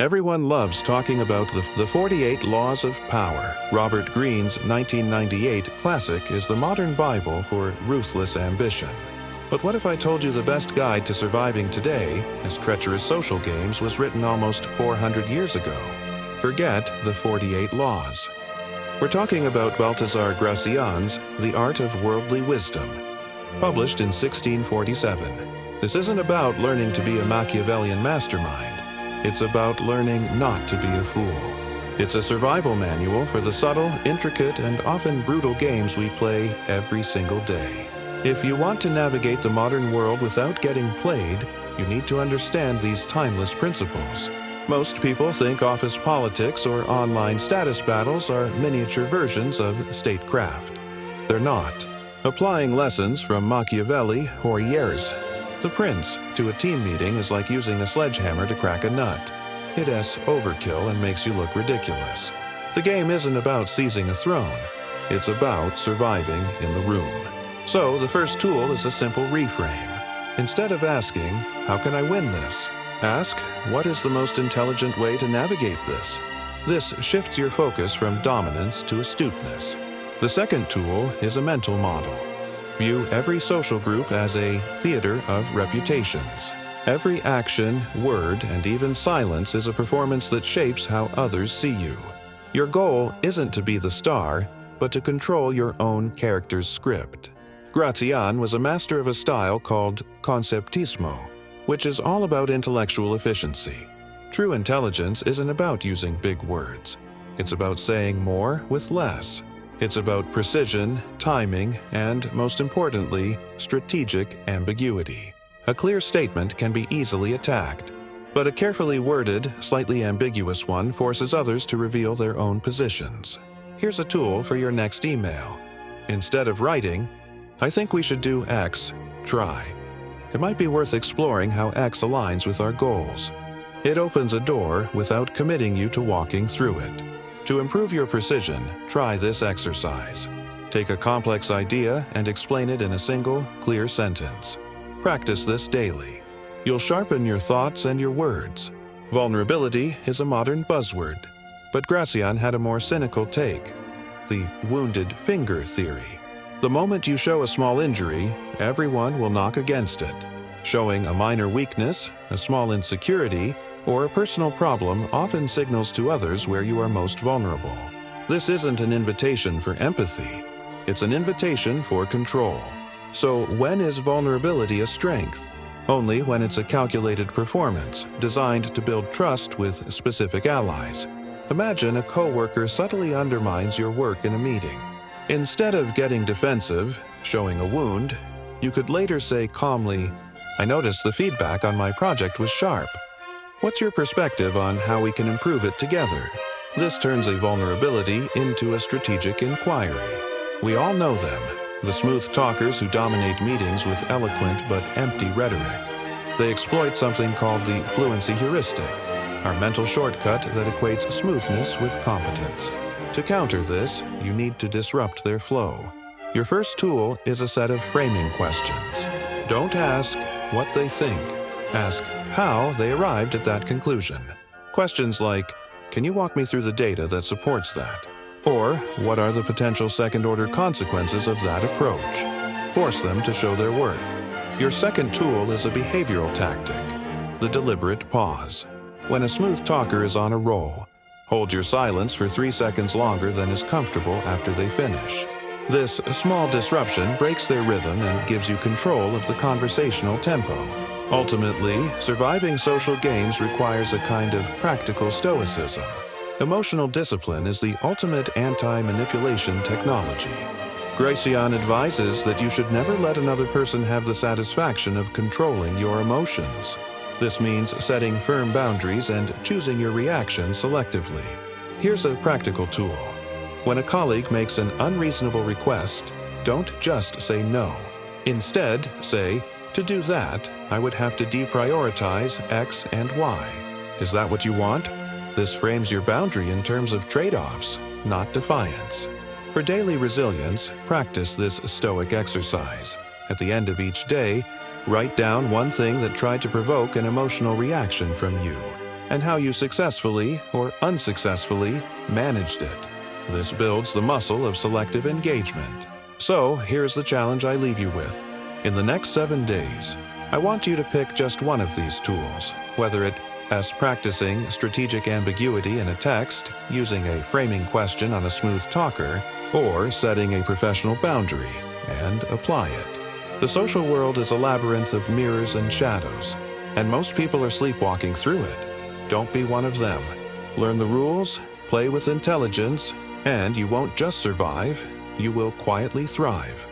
Everyone loves talking about the 48 Laws of Power. Robert Greene's 1998 classic is the modern Bible for ruthless ambition. But what if I told you the best guide to surviving today, as treacherous social games, was written almost 400 years ago? Forget the 48 Laws. We're talking about Baltasar Gracián's The Art of Worldly Wisdom, published in 1647. This isn't about learning to be a Machiavellian mastermind. It's about learning not to be a fool. It's a survival manual for the subtle, intricate, and often brutal games we play every single day. If you want to navigate the modern world without getting played, you need to understand these timeless principles. Most people think office politics or online status battles are miniature versions of statecraft. They're not. Applying lessons from Machiavelli or Nietzsche, the prince, to a team meeting is like using a sledgehammer to crack a nut. It's overkill and makes you look ridiculous. The game isn't about seizing a throne. It's about surviving in the room. So the first tool is a simple reframe. Instead of asking, "How can I win this?" ask, "What is the most intelligent way to navigate this?" This shifts your focus from dominance to astuteness. The second tool is a mental model. View every social group as a theater of reputations. Every action, word, and even silence is a performance that shapes how others see you. Your goal isn't to be the star, but to control your own character's script. Gracián was a master of a style called Conceptismo, which is all about intellectual efficiency. True intelligence isn't about using big words. It's about saying more with less. It's about precision, timing, and, most importantly, strategic ambiguity. A clear statement can be easily attacked, but a carefully worded, slightly ambiguous one forces others to reveal their own positions. Here's a tool for your next email. Instead of writing, "I think we should do X, try." It might be worth exploring how X aligns with our goals. It opens a door without committing you to walking through it. To improve your precision, try this exercise. Take a complex idea and explain it in a single, clear sentence. Practice this daily. You'll sharpen your thoughts and your words. Vulnerability is a modern buzzword, but Gracián had a more cynical take: the wounded finger theory. The moment you show a small injury, everyone will knock against it. Showing a minor weakness, a small insecurity, or a personal problem often signals to others where you are most vulnerable. This isn't an invitation for empathy. It's an invitation for control. So when is vulnerability a strength? Only when it's a calculated performance, designed to build trust with specific allies. Imagine a coworker subtly undermines your work in a meeting. Instead of getting defensive, showing a wound, you could later say calmly, "I noticed the feedback on my project was sharp. What's your perspective on how we can improve it together?" This turns a vulnerability into a strategic inquiry. We all know them, the smooth talkers who dominate meetings with eloquent but empty rhetoric. They exploit something called the fluency heuristic, our mental shortcut that equates smoothness with competence. To counter this, you need to disrupt their flow. Your first tool is a set of framing questions. Don't ask what they think. Ask how they arrived at that conclusion. Questions like, "Can you walk me through the data that supports that?" Or, "What are the potential second-order consequences of that approach?" Force them to show their work. Your second tool is a behavioral tactic, the deliberate pause. When a smooth talker is on a roll, hold your silence for 3 seconds longer than is comfortable after they finish. This small disruption breaks their rhythm and gives you control of the conversational tempo. Ultimately, surviving social games requires a kind of practical stoicism. Emotional discipline is the ultimate anti-manipulation technology. Gracián advises that you should never let another person have the satisfaction of controlling your emotions. This means setting firm boundaries and choosing your reactions selectively. Here's a practical tool. When a colleague makes an unreasonable request, don't just say no. Instead, say, "To do that, I would have to deprioritize X and Y. Is that what you want?" This frames your boundary in terms of trade-offs, not defiance. For daily resilience, practice this stoic exercise. At the end of each day, write down one thing that tried to provoke an emotional reaction from you. and how you successfully or unsuccessfully managed it. This builds the muscle of selective engagement. So, here's the challenge I leave you with. In the next 7 days, I want you to pick just one of these tools, whether it's practicing strategic ambiguity in a text, using a framing question on a smooth talker, or setting a professional boundary, and apply it. The social world is a labyrinth of mirrors and shadows, and most people are sleepwalking through it. Don't be one of them. Learn the rules, play with intelligence, and you won't just survive, you will quietly thrive.